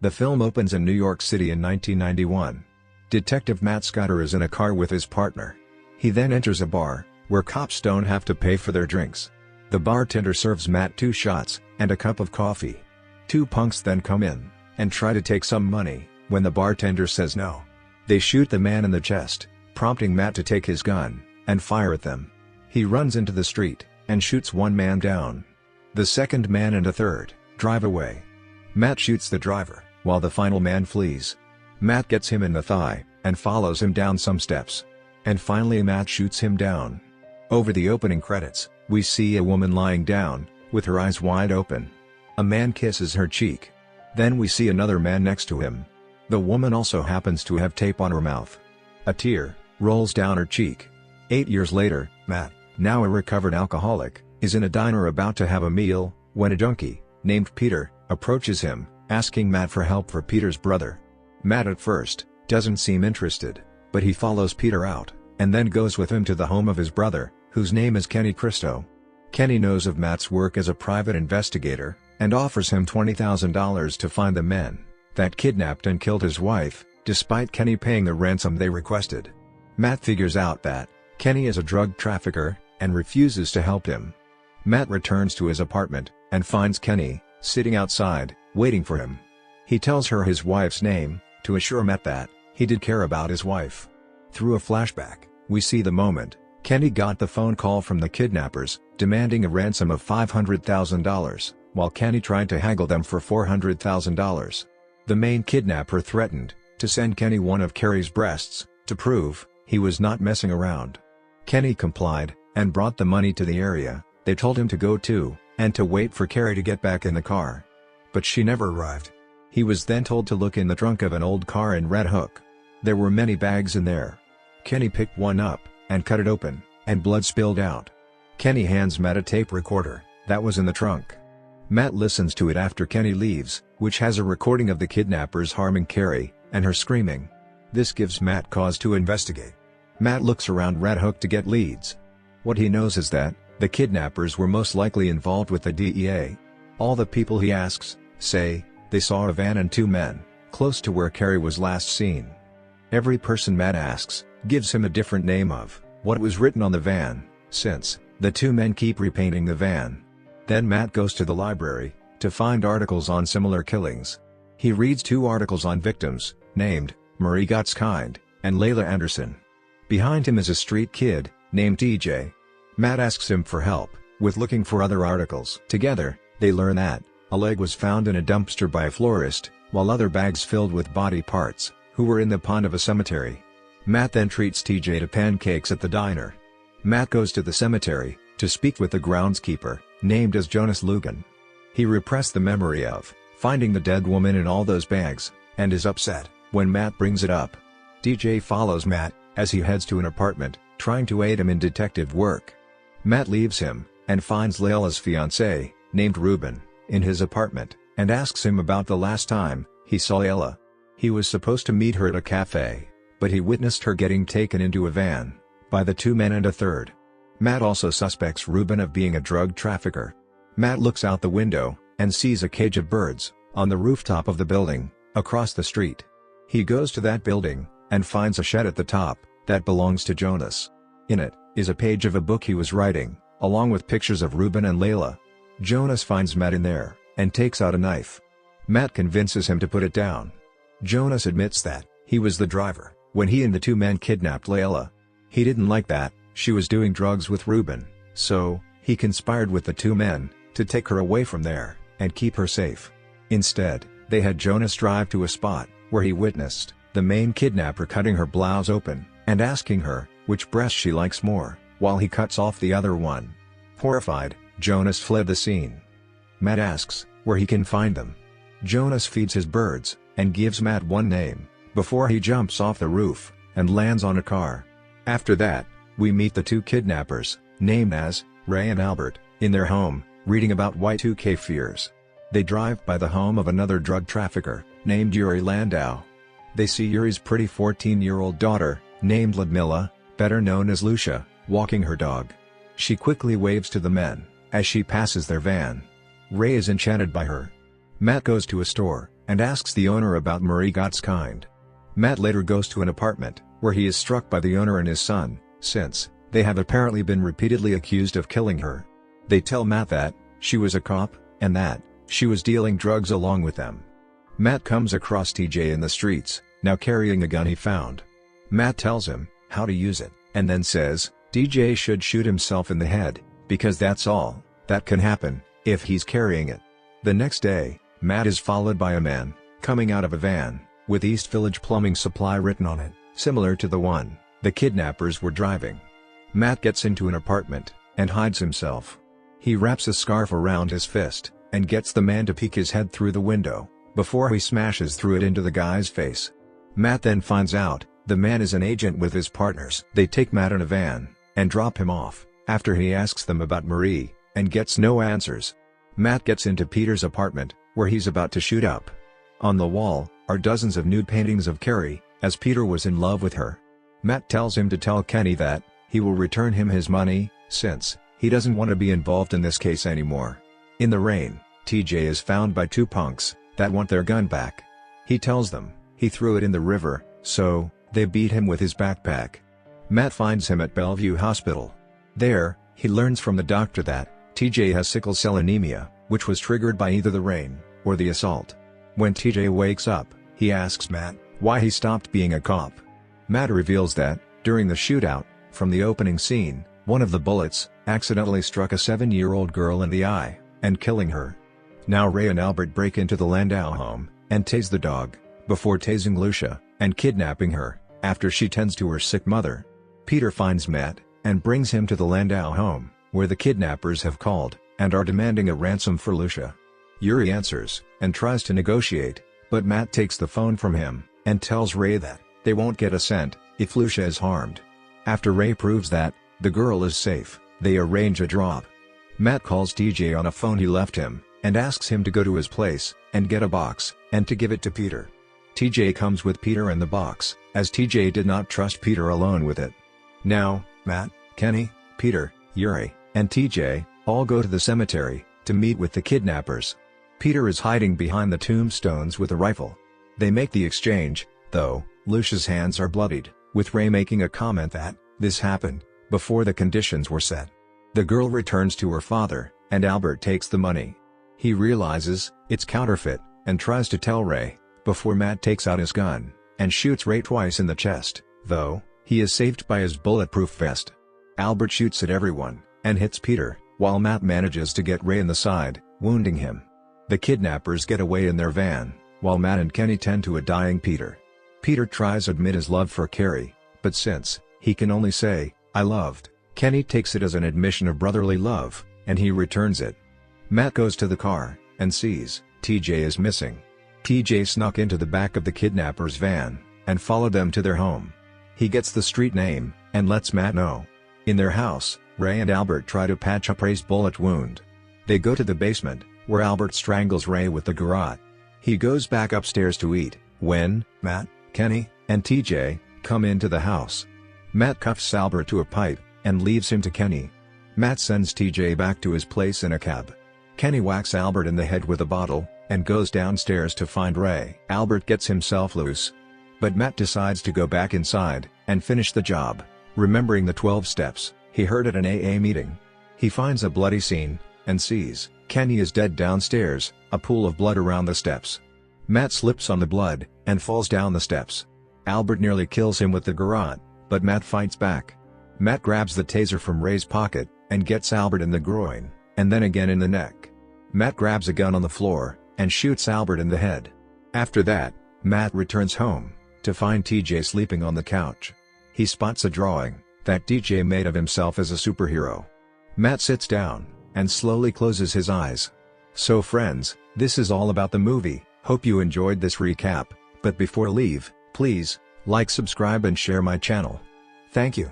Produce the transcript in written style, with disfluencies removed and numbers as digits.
The film opens in New York City in 1991. Detective Matt Scudder is in a car with his partner. He then enters a bar, where cops don't have to pay for their drinks. The bartender serves Matt 2 shots, and a cup of coffee. 2 punks then come in, and try to take some money, when the bartender says no. They shoot the man in the chest, prompting Matt to take his gun, and fire at them. He runs into the street, and shoots one man down. The second man and a third drive away. Matt shoots the driver, while the final man flees. Matt gets him in the thigh, and follows him down some steps. And finally Matt shoots him down. Over the opening credits, we see a woman lying down, with her eyes wide open. A man kisses her cheek. Then we see another man next to him. The woman also happens to have tape on her mouth. A tear rolls down her cheek. 8 years later, Matt, now a recovered alcoholic, is in a diner about to have a meal, when a junkie, named Peter, approaches him, asking Matt for help for Peter's brother. Matt at first doesn't seem interested, but he follows Peter out, and then goes with him to the home of his brother, whose name is Kenny Cristo. Kenny knows of Matt's work as a private investigator, and offers him $20,000 to find the men that kidnapped and killed his wife, despite Kenny paying the ransom they requested. Matt figures out that Kenny is a drug trafficker, and refuses to help him. Matt returns to his apartment, and finds Kenny sitting outside, waiting for him. He tells her his wife's name, to assure Matt that he did care about his wife. Through a flashback, we see the moment Kenny got the phone call from the kidnappers, demanding a ransom of $500,000, while Kenny tried to haggle them for $400,000. The main kidnapper threatened to send Kenny one of Carrie's breasts, to prove he was not messing around. Kenny complied, and brought the money to the area they told him to go to, and to wait for Carrie to get back in the car. But she never arrived. He was then told to look in the trunk of an old car in Red Hook. There were many bags in there. Kenny picked one up, and cut it open, and blood spilled out. Kenny hands Matt a tape recorder that was in the trunk. Matt listens to it after Kenny leaves, which has a recording of the kidnappers harming Carrie, and her screaming. This gives Matt cause to investigate. Matt looks around Red Hook to get leads. What he knows is that the kidnappers were most likely involved with the DEA. All the people he asks say they saw a van and 2 men close to where Carrie was last seen. Every person Matt asks gives him a different name of what was written on the van, since the 2 men keep repainting the van. Then Matt goes to the library to find articles on similar killings. He reads 2 articles on victims named Marie Gotskind and Layla Anderson. Behind him is a street kid named TJ. Matt asks him for help with looking for other articles. Together, they learn that a leg was found in a dumpster by a florist, while other bags filled with body parts who were in the pond of a cemetery. Matt then treats TJ to pancakes at the diner. Matt goes to the cemetery to speak with the groundskeeper, named as Jonas Lugan. He repressed the memory of finding the dead woman in all those bags, and is upset when Matt brings it up. TJ follows Matt as he heads to an apartment, trying to aid him in detective work. Matt leaves him, and finds Layla's fiancé, named Ruben, in his apartment, and asks him about the last time he saw Layla. He was supposed to meet her at a cafe, but he witnessed her getting taken into a van by the 2 men and a third. Matt also suspects Ruben of being a drug trafficker. Matt looks out the window, and sees a cage of birds on the rooftop of the building across the street. He goes to that building, and finds a shed at the top that belongs to Jonas. In it is a page of a book he was writing, along with pictures of Ruben and Layla. Jonas finds Matt in there, and takes out a knife. Matt convinces him to put it down. Jonas admits that he was the driver when he and the 2 men kidnapped Layla. He didn't like that she was doing drugs with Ruben, so he conspired with the 2 men to take her away from there and keep her safe. Instead, they had Jonas drive to a spot where he witnessed the main kidnapper cutting her blouse open and asking her which breast she likes more, while he cuts off the other one. Horrified, Jonas fled the scene. Matt asks where he can find them. Jonas feeds his birds and gives Matt one name before he jumps off the roof and lands on a car. After that, we meet the 2 kidnappers, named as Ray and Albert, in their home, reading about Y2K fears. They drive by the home of another drug trafficker, named Yuri Landau. They see Yuri's pretty 14-year-old daughter, named Ludmilla, better known as Lucia, walking her dog. She quickly waves to the men as she passes their van. Ray is enchanted by her. Matt goes to a store and asks the owner about Marie Gotskind. Matt later goes to an apartment, where he is struck by the owner and his son, since they have apparently been repeatedly accused of killing her. They tell Matt that she was a cop, and that she was dealing drugs along with them. Matt comes across TJ in the streets, now carrying a gun he found. Matt tells him how to use it, and then says TJ should shoot himself in the head, because that's all that can happen if he's carrying it. The next day, Matt is followed by a man coming out of a van with East Village Plumbing Supply written on it, similar to the one the kidnappers were driving. Matt gets into an apartment and hides himself. He wraps a scarf around his fist and gets the man to peek his head through the window before he smashes through it into the guy's face. Matt then finds out the man is an agent with his partners. They take Matt in a van and drop him off after he asks them about Marie and gets no answers. Matt gets into Peter's apartment, where he's about to shoot up. On the wall are dozens of nude paintings of Carrie, as Peter was in love with her. Matt tells him to tell Kenny that he will return him his money, since he doesn't want to be involved in this case anymore. In the rain, TJ is found by two punks that want their gun back. He tells them he threw it in the river, so they beat him with his backpack. Matt finds him at Bellevue Hospital. There, he learns from the doctor that TJ has sickle cell anemia, which was triggered by either the rain or the assault. When TJ wakes up, he asks Matt why he stopped being a cop. Matt reveals that, during the shootout, from the opening scene, one of the bullets accidentally struck a 7-year-old girl in the eye, and killing her. Now Ray and Albert break into the Landau home and tase the dog, before tasing Lucia and kidnapping her after she tends to her sick mother. Peter finds Matt and brings him to the Landau home, where the kidnappers have called and are demanding a ransom for Lucia. Yuri answers and tries to negotiate, but Matt takes the phone from him and tells Ray that they won't get a cent if Lucia is harmed. After Ray proves that the girl is safe, they arrange a drop. Matt calls TJ on a phone he left him and asks him to go to his place and get a box and to give it to Peter. TJ comes with Peter and the box, as TJ did not trust Peter alone with it. Now, Matt, Kenny, Peter, Yuri, and TJ all go to the cemetery to meet with the kidnappers. Peter is hiding behind the tombstones with a rifle. They make the exchange, though Lucia's hands are bloodied, with Ray making a comment that this happened before the conditions were set. The girl returns to her father, and Albert takes the money. He realizes it's counterfeit and tries to tell Ray, before Matt takes out his gun and shoots Ray twice in the chest, though he is saved by his bulletproof vest. Albert shoots at everyone and hits Peter, while Matt manages to get Ray in the side, wounding him. The kidnappers get away in their van, while Matt and Kenny tend to a dying Peter. Peter tries to admit his love for Carrie, but since he can only say, "I loved," Kenny takes it as an admission of brotherly love, and he returns it. Matt goes to the car and sees TJ is missing. TJ snuck into the back of the kidnappers' van and followed them to their home. He gets the street name and lets Matt know. In their house, Ray and Albert try to patch up Ray's bullet wound. They go to the basement, where Albert strangles Ray with the garrote. He goes back upstairs to eat, when Matt, Kenny, and TJ come into the house. Matt cuffs Albert to a pipe and leaves him to Kenny. Matt sends TJ back to his place in a cab. Kenny whacks Albert in the head with a bottle and goes downstairs to find Ray. Albert gets himself loose, but Matt decides to go back inside and finish the job, remembering the 12 steps he heard at an AA meeting. He finds a bloody scene and sees Kenny is dead downstairs, a pool of blood around the steps. Matt slips on the blood and falls down the steps. Albert nearly kills him with the garrote, but Matt fights back. Matt grabs the taser from Ray's pocket and gets Albert in the groin, and then again in the neck. Matt grabs a gun on the floor and shoots Albert in the head. After that, Matt returns home to find TJ sleeping on the couch. He spots a drawing that TJ made of himself as a superhero. Matt sits down and slowly closes his eyes. So friends, this is all about the movie. Hope you enjoyed this recap, but before leave, please like, subscribe and share my channel. Thank you.